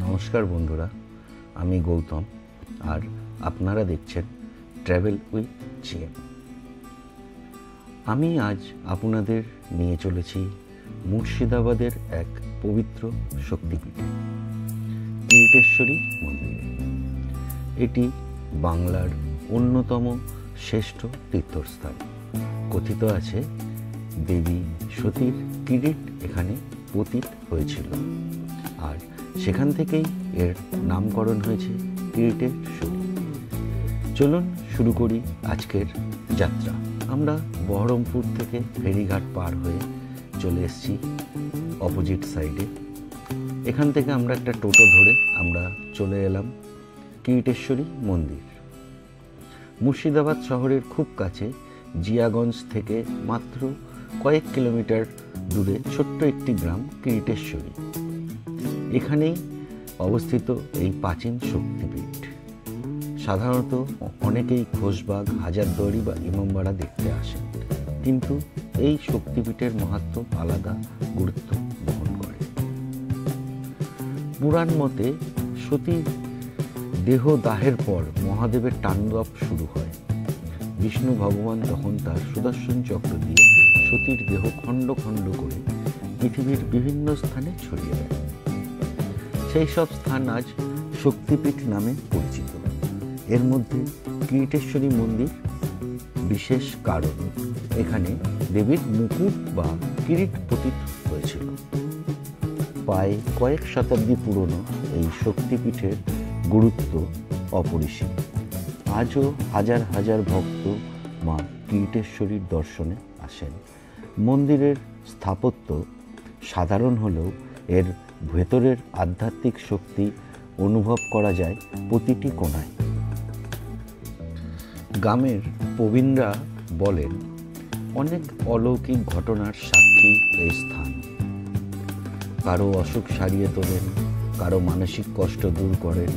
নমস্কার বন্ধুরা, আমি গৌতম আর আপনারা দেখছেন ট্র্যাভেল উইথ জিএম। আমি আজ আপনাদের নিয়ে চলেছি মুর্শিদাবাদের এক পবিত্র শক্তিপীঠে, কিরিটেশ্বরী মন্দিরে। এটি বাংলার অন্যতম শ্রেষ্ঠ তীর্থস্থান। কথিত আছে দেবী সতীর কিরিট এখানে পতিত হয়েছিল, আর সেখান থেকেই এর নামকরণ হয়েছে কিরিটেশ্বরী। চলুন শুরু করি আজকের যাত্রা। আমরা বহরমপুর থেকে ফেরিঘাট পার হয়ে চলে এসেছি অপোজিট সাইডে। এখান থেকে আমরা একটা টোটো ধরে আমরা চলে এলাম কিরিটেশ্বরী মন্দির। মুর্শিদাবাদ শহরের খুব কাছে জিয়াগঞ্জ থেকে মাত্র কয়েক কিলোমিটার দূরে ছোট্ট একটি গ্রাম কিরিটেশ্বরী। এখানেই অবস্থিত এই প্রাচীন শক্তিপীঠ। সাধারণত অনেকেই খোশবাগ, হাজারদুয়ারি বা ইমামবাড়া দেখতে আসেন, কিন্তু এই শক্তিপীঠের মাহাত্ম্য আলাদা গুরুত্ব বহন করে। পুরাণ মতে সতীর দেহ দাহের পর মহাদেবের তাণ্ডব শুরু হয়। বিষ্ণু ভগবান তখন তার সুদর্শন চক্র দিয়ে সতীর দেহ খণ্ড খণ্ড করে পৃথিবীর বিভিন্ন স্থানে ছড়িয়ে দেয়। সেই সব স্থান আজ শক্তিপীঠ নামে পরিচিত। এর মধ্যে কিরিটেশ্বরী মন্দির বিশেষ, কারণ এখানে দেবীর মুকুট বা কিরিট পতিত হয়েছিল। প্রায় কয়েক শতাব্দী পুরনো এই শক্তিপীঠের গুরুত্ব অপরিসীম। আজও হাজার হাজার ভক্ত মা কিরিটেশ্বরীর দর্শনে আসেন। মন্দিরের স্থাপত্য সাধারণ হলেও এর ভেতরের আধ্যাত্মিক শক্তি অনুভব করা যায় প্রতিটি কোণায়। গ্রামের প্রবীণরা বলেন, অনেক অলৌকিক ঘটনার সাক্ষী এই স্থান। কারো অসুখ সারিয়ে তোলেন, কারো মানসিক কষ্ট দূর করেন,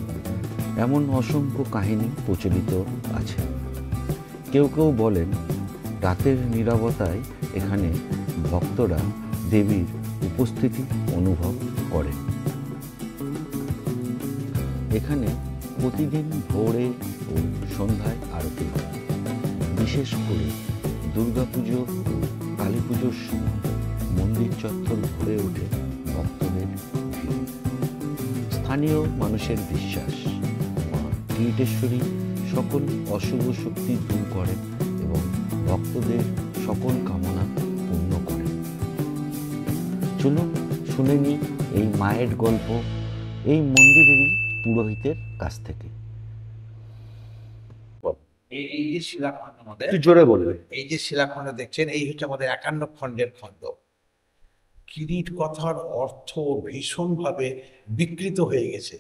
এমন অসংখ্য কাহিনী প্রচলিত আছে। কেউ কেউ বলেন, রাতের নীরবতায় এখানে ভক্তরা দেবীর উপস্থিতি অনুভব করেন। এখানে প্রতিদিন ভোরে ও সন্ধ্যায় আরতি হয়। বিশেষ করে দুর্গাপুজো ও কালী পুজোর সময় মন্দির চত্বর ভরে ওঠে ভক্তদের ভিড়। স্থানীয় মানুষের বিশ্বাস, মা কিরিটেশ্বরী সকল অশুভ শক্তি দূর করেন এবং ভক্তদের সকল কামনা পূর্ণ করেন। চলুন শুনে নিই এই মায়ের গল্প এই মন্দিরেরই পুরোহিতের কাছ থেকে। এই যে শিলাখণ্ড আমাদের, জোরে বলবে। এই যে শিলাখণ্ড দেখছেন, এই হচ্ছে আমাদের 51 খণ্ডের খণ্ড। কিরিট কথার অর্থ ভীষণভাবে বিকৃত হয়ে গেছে।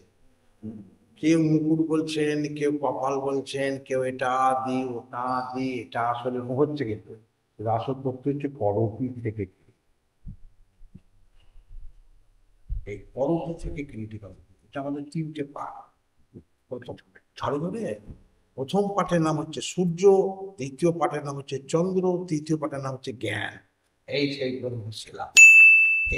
কেউ মুকুট বলছেন, কেউ কপাল বলছেন, কেউ এটা দি ওটা দি। এটা আসলে হচ্ছে, কিন্তু আসল তথ্য হচ্ছে করপীঠ থেকে। এই করপীঠ থেকে কিরিটি কথা, এটা আমাদের 3টে পাঠ। ঝাড়ু ধরে প্রথম পাঠের নাম হচ্ছে সূর্য, দ্বিতীয় পাঠের নাম হচ্ছে চন্দ্র, তৃতীয় পাঠের নাম হচ্ছে জ্ঞান। এই সেই শিলা।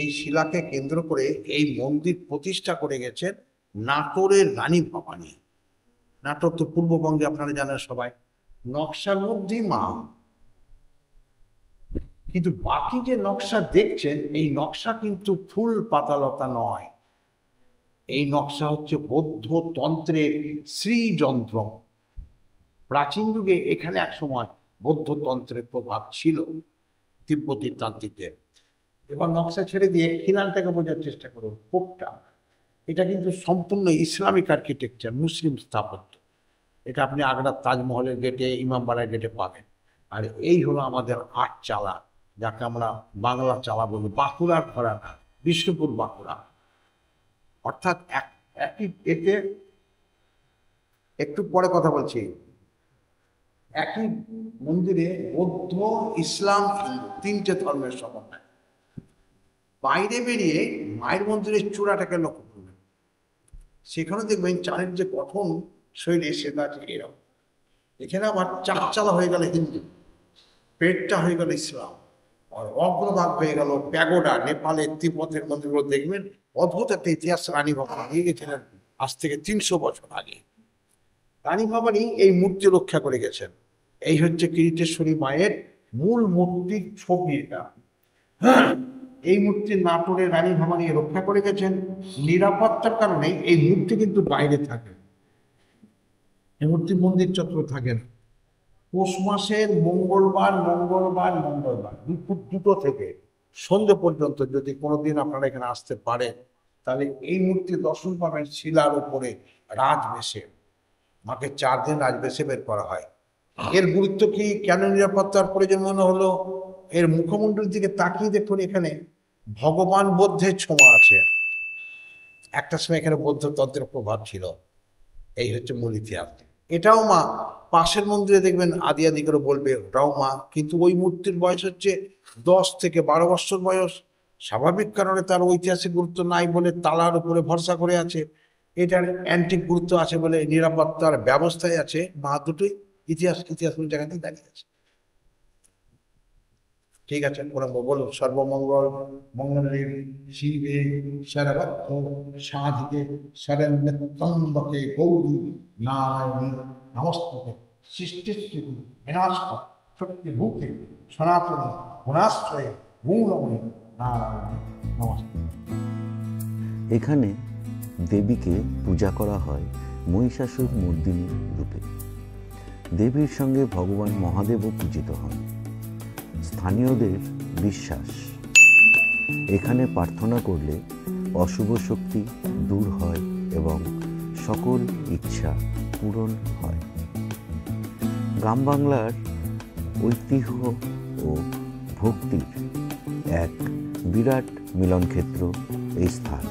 এই শিলাকে কেন্দ্র করে এই মন্দির প্রতিষ্ঠা করে গেছেন নাটোরের রানী ভবানী। নাটোর তো পূর্ববঙ্গে, আপনারা জানেন সবাই। নকশার মধ্যেই মা, কিন্তু বাকি যে নকশা দেখছেন, এই নকশা কিন্তু ফুল পাতালতা নয়। এই নকশা হচ্ছে বৌদ্ধ তন্ত্রের শ্রীযন্ত্র। প্রাচীন যুগে এখানে এক সময় বৌদ্ধ তন্ত্রের প্রভাব ছিল তিব্বতী তান্ত্রিকদের। এবার নকশা ছেড়ে দিয়ে খিলানটাকে বোঝার চেষ্টা করুন। পোপটা, এটা কিন্তু সম্পূর্ণ ইসলামিক আর্কিটেকচার, মুসলিম স্থাপত্য। এটা আপনি আগ্রার তাজমহলের গেটে, ইমামবাড়ার গেটে পাবেন। আর এই হলো আমাদের আটচালা, যাকে আমরা বাংলা চালা বলি। বাঁকুড়ার ঘরানা, বিষ্ণুপুর বাঁকুড়া। অর্থাৎ একই এতে একটু পরে কথা বলছি। একই মন্দিরে বৌদ্ধ, ইসলাম, 3টে ধর্মের সমন্বয়। বাইরে বেরিয়ে মায়ের মন্দিরের চূড়াটাকে লক্ষ্য করবেন, সেখানে দেখবেন চারের যে গঠন শৈলী সেটা এরকম। এখানে আবার চারচালা হয়ে গেল হিন্দু, পেটটা হয়ে গেল ইসলাম, আর অগ্রভাগ হয়ে গেল প্যাগোডা। নেপালের তিব্বতের মন্দিরগুলো দেখবেন অদ্ভুত একটা ইতিহাস রানী ভবানী নিয়ে গেছিলেন আজ থেকে 300 বছর আগে। রানী ভবানী এই মূর্তি রক্ষা করে গেছেন। এই হচ্ছে কিরিটেশ্বরী মায়ের মূল মূর্তির ছবি। এটা এই মূর্তি নাটোরে রানী ভবানী রক্ষা করে গেছেন। নিরাপত্তার কারণে এই মূর্তি কিন্তু বাইরে থাকে, এই মূর্তি মন্দির চত্বরে থাকেন। পৌষ মাসের মঙ্গলবার দুপুর 2টো থেকে সন্ধ্যে পর্যন্ত যদি কোনোদিন আপনারা এখানে আসতে পারেন, তাহলে এই মূর্তি দর্শন পাবেন শিলার উপরে রাজবেশে। মাকে 4 দিন রাজবেশে বের করা হয়। এর গুরুত্ব কি, কেন নিরাপত্তার প্রয়োজন মনে হলো? এর মুখমণ্ডলের দিকে তাকিয়ে দেখুন, এখানে ভগবান বুদ্ধের ছোঁয়া আছে। একটা সময় এখানে বৌদ্ধ তন্ত্রের প্রভাব ছিল। এই হচ্ছে মূল ইতিহাস। এটাও মা। পাশের মন্দিরে দেখবেন আদি আদি করে বলবে ওটাও মা, কিন্তু ওই মূর্তির বয়স হচ্ছে 10 থেকে 12 বছর বয়স। স্বাভাবিক কারণে তার ঐতিহাসিক গুরুত্ব নাই বলে তালার উপরে ভরসা করে আছে। এটার অ্যান্টিক গুরুত্ব আছে বলে নিরাপত্তার ব্যবস্থায় আছে। মা দুটোই ইতিহাস জায়গাতেই দাঁড়িয়ে আছে। ঠিক আছে, বলুন সর্বমঙ্গল মঙ্গলে শিবে সর্বত্র সাধিকে শরণ্যত্রম্বকে গৌরী নারায়ণী নমস্তুতে। সৃষ্টি বিনাশ শক্তি ভূতে সনাতনী গুণাশ্রয়ে মূলমণি নারায়ণী নমস্তুতে। এখানে দেবীকে পূজা করা হয় মহিষাসুর মর্দিনী রূপে। দেবীর সঙ্গে ভগবান মহাদেবও পূজিত হন। স্থানীয়দের বিশ্বাস, এখানে প্রার্থনা করলে অশুভ শক্তি দূর হয় এবং সকল ইচ্ছা পূরণ হয়। গ্রাম বাংলার ঐতিহ্য ও ভক্তির এক বিরাট মিলনক্ষেত্র এই স্থান।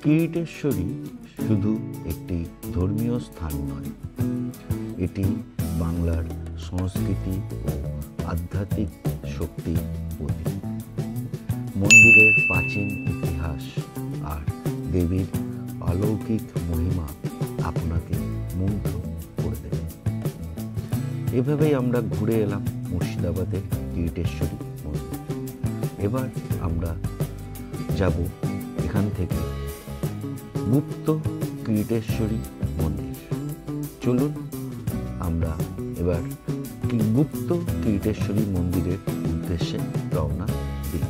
কিরিটেশ্বরী শুধু একটি ধর্মীয় স্থান নয়, এটি বাংলার সংস্কৃতি ও আধ্যাত্মিক শক্তির প্রতীক। মন্দিরের প্রাচীন ইতিহাস আর দেবীর অলৌকিক মহিমা আপনাকে মুগ্ধ করে দেবে। এভাবেই আমরা ঘুরে এলাম মুর্শিদাবাদের কিরিটেশ্বরী মন্দির। এবার আমরা যাব এখান থেকে গুপ্ত কিরিটেশ্বরী মন্দির। চলুন আমরা এবার গুপ্ত কিরিটেশ্বরী মন্দিরের উদ্দেশ্যে রওনা দিই।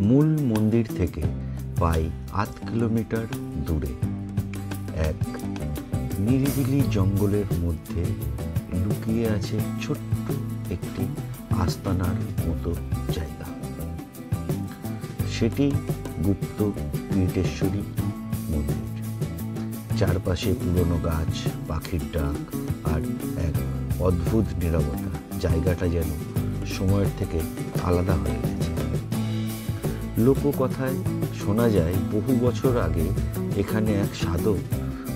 মূল মন্দির থেকে প্রায় 8 কিলোমিটার দূরে এক নিরিবিলি জঙ্গলের মধ্যে লুকিয়ে আছে ছোট্ট একটি আস্তানার মতো জায়গা। সেটি গুপ্ত কিরিটেশ্বরী মন্দির। চারপাশে পুরনো গাছ, পাখির ডাক আর এক অদ্ভুত নীরবতা। জায়গাটা যেন সময়ের থেকে আলাদা হয়ে গেছে। লোককথায় শোনা যায় বহু বছর আগে এখানে এক সাধক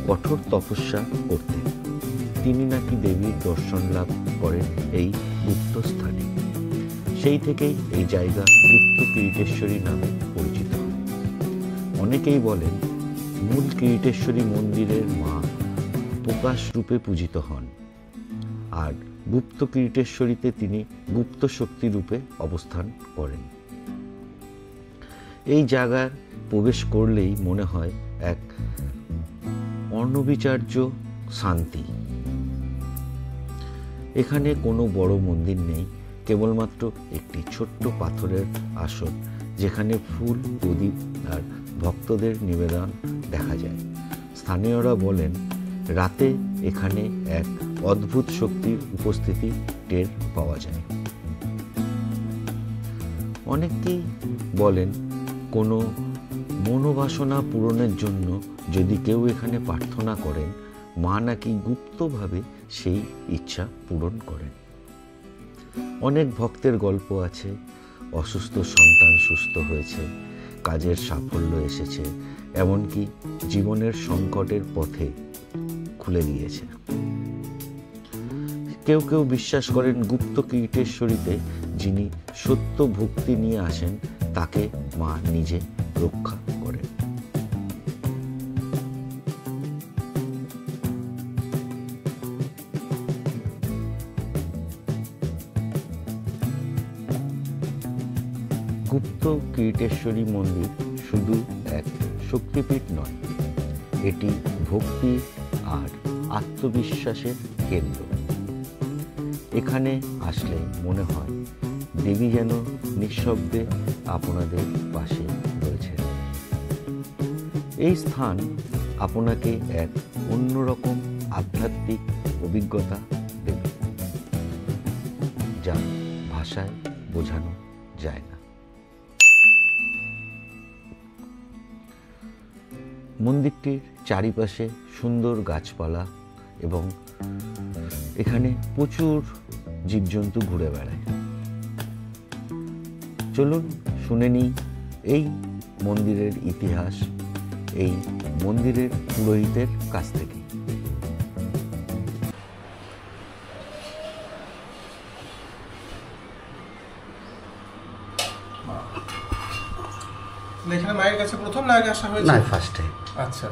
কঠোর তপস্যা করতেন। তিনি নাকি দেবীর দর্শন লাভ করেন এই গুপ্ত স্থানে। সেই থেকেই এই জায়গা গুপ্ত কিরিটেশ্বরী নামে পরিচিত। অনেকেই বলেন মূল কিরিটেশ্বরী মন্দিরের মা প্রকাশ রূপে পূজিত হন, আর গুপ্ত কিরিটেশ্বরীতে তিনি গুপ্ত শক্তি রূপে অবস্থান করেন। এই জায়গায় প্রবেশ করলেই মনে হয় এক অনবিচার্য শান্তি। এখানে কোনো বড় মন্দির নেই, কেবলমাত্র একটি ছোট্ট পাথরের আসন, যেখানে ফুল, প্রদীপ আর ভক্তদের নিবেদন দেখা যায়। স্থানীয়রা বলেন রাতে এখানে এক অদ্ভুত শক্তির উপস্থিতি টের পাওয়া যায়। অনেকেই বলেন কোনো মনোবাসনা পূরণের জন্য যদি কেউ এখানে প্রার্থনা করেন, মা নাকি গুপ্তভাবে সেই ইচ্ছা পূরণ করেন। অনেক ভক্তের গল্প আছে, অসুস্থ সন্তান সুস্থ হয়েছে, কাজের সাফল্য এসেছে, এমনকি জীবনের সংকটের পথে খুলে গিয়েছে। কেউ কেউ বিশ্বাস করেন গুপ্ত কিরিটেশ্বরীতে যিনি সত্য ভক্তি নিয়ে আসেন তাকে মা নিজে রক্ষা করেন। গুপ্ত কিরিটেশ্বরী মন্দির শুধু এক শক্তিপীঠ নয়, এটি ভক্তি আর আত্মবিশ্বাসের কেন্দ্র। এখানে আসলে মনে হয় দেবী যেন নিঃশব্দে আপনাদের পাশে রয়েছেন। এই স্থান আপনাকে এক অন্যরকম আধ্যাত্মিক অভিজ্ঞতা দেবে, যা ভাষায় বোঝানো যায় না। মন্দিরটির চারিপাশে সুন্দর গাছপালা এবং এখানে প্রচুর জীবজন্তু ঘুরে বেড়ায়। চলুন শুনে নিই এই মন্দিরের ইতিহাস এই মন্দিরের পুরোহিতের কাছ থেকে। এখানে মায়ের কাছে প্রথম না আগে আসা হয়েছে? না, ফার্স্ট টাইম। আচ্ছা,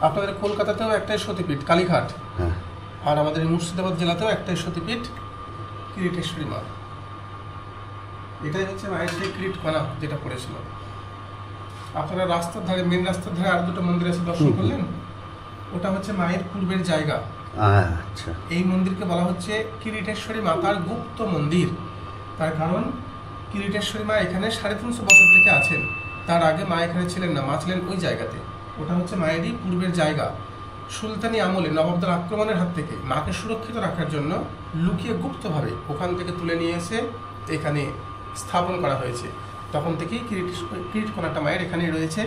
আপনাদের কলকাতাতেও একটাই সতীপীঠ কালীঘাট, হ্যাঁ, আর আমাদের মুর্শিদাবাদ জেলাতেও একটাই সতীপীঠ কিরিটেশ্বরী মা। এটাই হচ্ছে মায়ের সেই কিরিট কণা যেটা পড়েছিল। আপনারা রাস্তার ধারে, মেন রাস্তার ধারে আর দুটো মন্দির আছে, দর্শন করলেন? ওটা হচ্ছে মায়ের পূর্বের জায়গা। আচ্ছা। এই মন্দিরকে বলা হচ্ছে কিরিটেশ্বরী মাতার গুপ্ত মন্দির। তার কারণ কিরিটেশ্বরী মা এখানে 350 বছর থেকে আছেন। তার আগে মা এখানে ছিলেন না, মা ছিলেন ওই জায়গাতে। ওটা হচ্ছে মায়েরই পূর্বের জায়গা। সুলতানি আমলে নবাবদের আক্রমণের হাত থেকে মাকে সুরক্ষিত রাখার জন্য লুকিয়ে গুপ্তভাবে ওখান থেকে তুলে নিয়ে এসে এখানে স্থাপন করা হয়েছে। তখন থেকেই কিরিটকোনাটা মায়ের এখানেই রয়েছে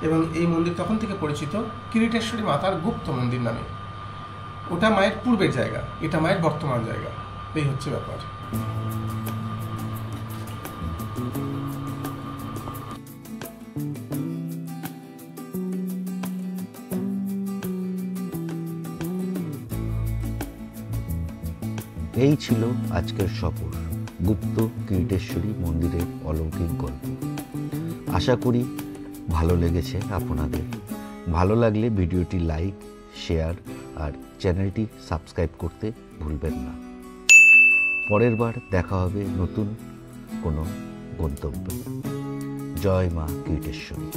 এবং এই মন্দির তখন থেকে পরিচিত কিরিটেশ্বরী মাতার গুপ্ত মন্দির নামে। ওটা মায়ের পূর্বের জায়গা, এটা মায়ের বর্তমান জায়গা। এই হচ্ছে ব্যাপার। এই ছিল আজকের সফর গুপ্ত কিরিটেশ্বরী মন্দিরের অলৌকিক গল্প। আশা করি ভালো লেগেছে আপনাদের। ভালো লাগলে ভিডিওটি লাইক, শেয়ার আর চ্যানেলটি সাবস্ক্রাইব করতে ভুলবেন না। পরের বার দেখা হবে নতুন কোনো গন্তব্যে। জয় মা কিরিটেশ্বরী।